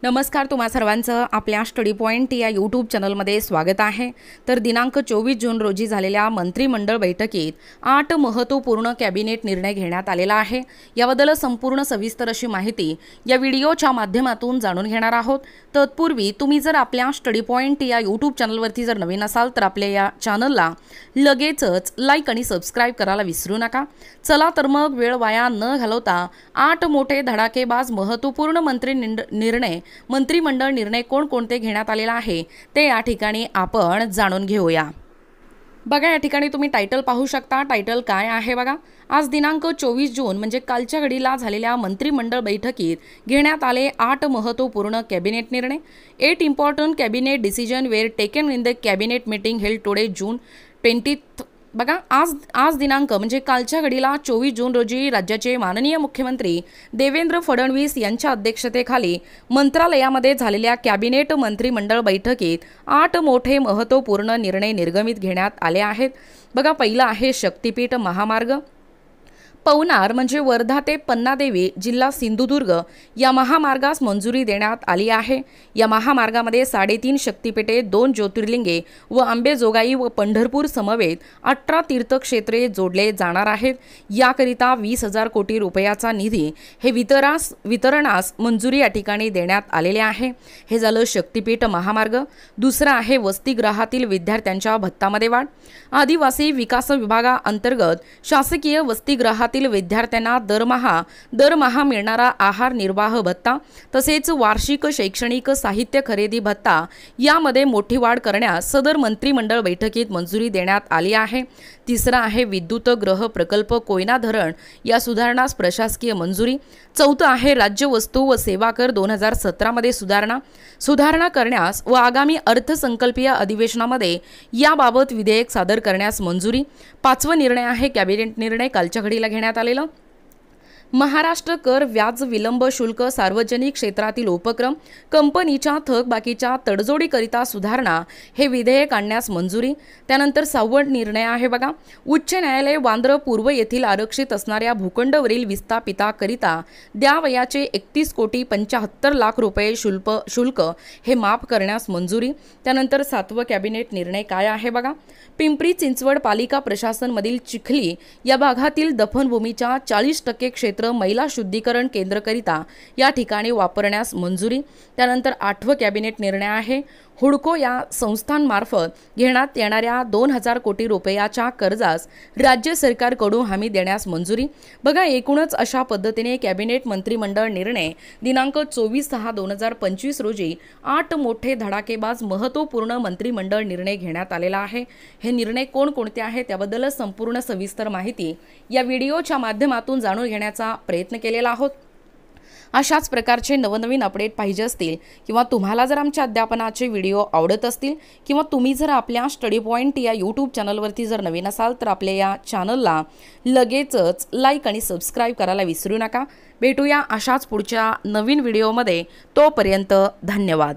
नमस्कार, तुम्हा सर्वांचं आपल्या स्टडी पॉइंट या यूट्यूब चॅनलमध्ये स्वागत आहे। तर दिनांक 24 जून रोजी झालेल्या मंत्रिमंडळ बैठकीत 8 महत्त्वपूर्ण कॅबिनेट निर्णय घेण्यात आलेला आहे। याबद्दल संपूर्ण सविस्तर अशी माहिती या व्हिडिओच्या माध्यमातून जाणून घेणार आहोत। तत्पूर्वी तुम्ही जर आपल्या स्टडी पॉइंट या यूट्यूब चॅनलवरती जर नवीन असाल तर आपल्या या चॅनलला लगेचच लाईक आणि सबस्क्राइब करायला विसरू नका। चला तर मग वेळ वाया न घालवता 8 मोठे धडाकेबाज महत्त्वपूर्ण मंत्रिमंडळ निर्णय कोणकोणते घेण्यात आलेला आहे ते या ठिकाणी आपण जाणून घेऊया। बघा, या ठिकाणी तुम्ही टायटल पाहू शकता। टायटल काय आहे बघा, आज दिनांक 24 जून म्हणजे कालच्या घडीला झालेल्या मंत्रिमंडळ बैठकीत घेण्यात आले 8 महत्त्वपूर्ण कॅबिनेट निर्णय। 8 important cabinet decision were taken in the cabinet meeting held today June 20। बघा, आज दिनांक म्हणजे कालच्या घडीला 24 जून रोजी राज्याचे माननीय मुख्यमंत्री देवेंद्र फडणवीस यांच्या अध्यक्षतेखाली मंत्रालयामध्ये झालेल्या कॅबिनेट मंत्रिमंडळ बैठकीत 8 मोठे महत्त्वपूर्ण निर्णय निर्गमित घेण्यात आले आहेत। बघा, पहिला आहे शक्तिपीठ महामार्ग। पवनार म्हणजे वर्धा ते पन्नादेवी जिल्हा सिंधुदुर्ग या महामार्गास मंजुरी देण्यात आली आहे। या महामार्गामध्ये 3.5 शक्तिपीठे, 2 ज्योतिर्लिंगे व अंबेजोगाई व पंढरपूर समवेत 18 तीर्थक्षेत्रे जोडले जाणार आहेत। याकरिता 20,000 कोटी रुपयाचा निधी हे वितरणास मंजुरी या ठिकाणी देण्यात आलेले आहे। हे झालं शक्तिपीठ महामार्ग। दुसरा आहे वसतिगृहातील विद्यार्थ्यांच्या भत्तामध्ये वाढ। आदिवासी विकास विभागाअंतर्गत शासकीय वसतिगृहात विद्यार्थ्यांना दरमहा मिळणारा आहार निर्वाह भत्ता तसेच वार्षिक शैक्षणिक साहित्य खरेदी भत्ता यामध्ये मोठी वाढ करण्यास सदर मंत्रिमंडळ बैठकीत मंजुरी देण्यात आली आहे। तिसरा आहे विद्युत ग्रह प्रकल्प कोयना धरण या सुधारणास प्रशासकीय मंजुरी। चौथा आहे राज्य वस्तू व सेवा कर 2017 मध्ये सुधारणा करण्यास व आगामी अर्थसंकल्पीय अधिवेशनामध्ये याबाबत विधेयक सादर करण्यास मंजुरी। पाचवा निर्णय आहे कॅबिनेट निर्णय कालच्या घडीला घेण्यात आलेला महाराष्ट्र कर व्याज विलंब शुल्क सार्वजनिक क्षेत्रातील उपक्रम कंपनीच्या थकबाकीच्या तडजोडीकरिता सुधारणा हे विधेयक आणण्यास मंजुरी। त्यानंतर 6वा निर्णय आहे बघा, उच्च न्यायालय वांद्र पूर्व येथील आरक्षित असणाऱ्या भूखंडवरील विस्थापिताकरिता द्यावयाचे 31,75,00,000 रुपये शुल्क हे माफ करण्यास मंजुरी। त्यानंतर 7वा कॅबिनेट निर्णय काय आहे बघा, पिंपरी चिंचवड पालिका प्रशासनमधील चिखली या भागातील दफनभूमीच्या 40% क्षेत्र महिला शुद्धीकरण केंद्रकरिता या ठिकाणी वापरण्यास मंजुरी। त्यानंतर 8वा कॅबिनेट निर्णय आहे हुडको या संस्थांमार्फत घेण्यात येणाऱ्या 2,000 कोटी रुपयाच्या कर्जास राज्य सरकारकडून हमी देण्यास मंजुरी। बघा, एकूणच अशा पद्धतीने कॅबिनेट मंत्रिमंडळ निर्णय दिनांक 24/6/2025 रोजी 8 मोठे धडाकेबाज महत्त्वपूर्ण मंत्रिमंडळ निर्णय घेण्यात आलेला आहे। हे निर्णय कोणकोणते आहेत त्याबद्दल संपूर्ण सविस्तर माहिती या व्हिडिओच्या माध्यमातून जाणून घेण्याचा प्रयत्न केलेला आहोत। अशाच प्रकारचे नवनवीन अपडेट पाहिजे असतील किंवा तुम्हाला जर आमच्या अध्यापनाचे व्हिडिओ आवडत असतील किंवा तुम्ही जर आपल्या स्टडी पॉइंट या यूट्यूब चॅनलवरती जर नवीन असाल तर आपल्या या चॅनलला लगेचच लाईक आणि सबस्क्राइब करायला विसरू नका। भेटूया अशाच पुढच्या नवीन व्हिडिओमध्ये, तोपर्यंत धन्यवाद।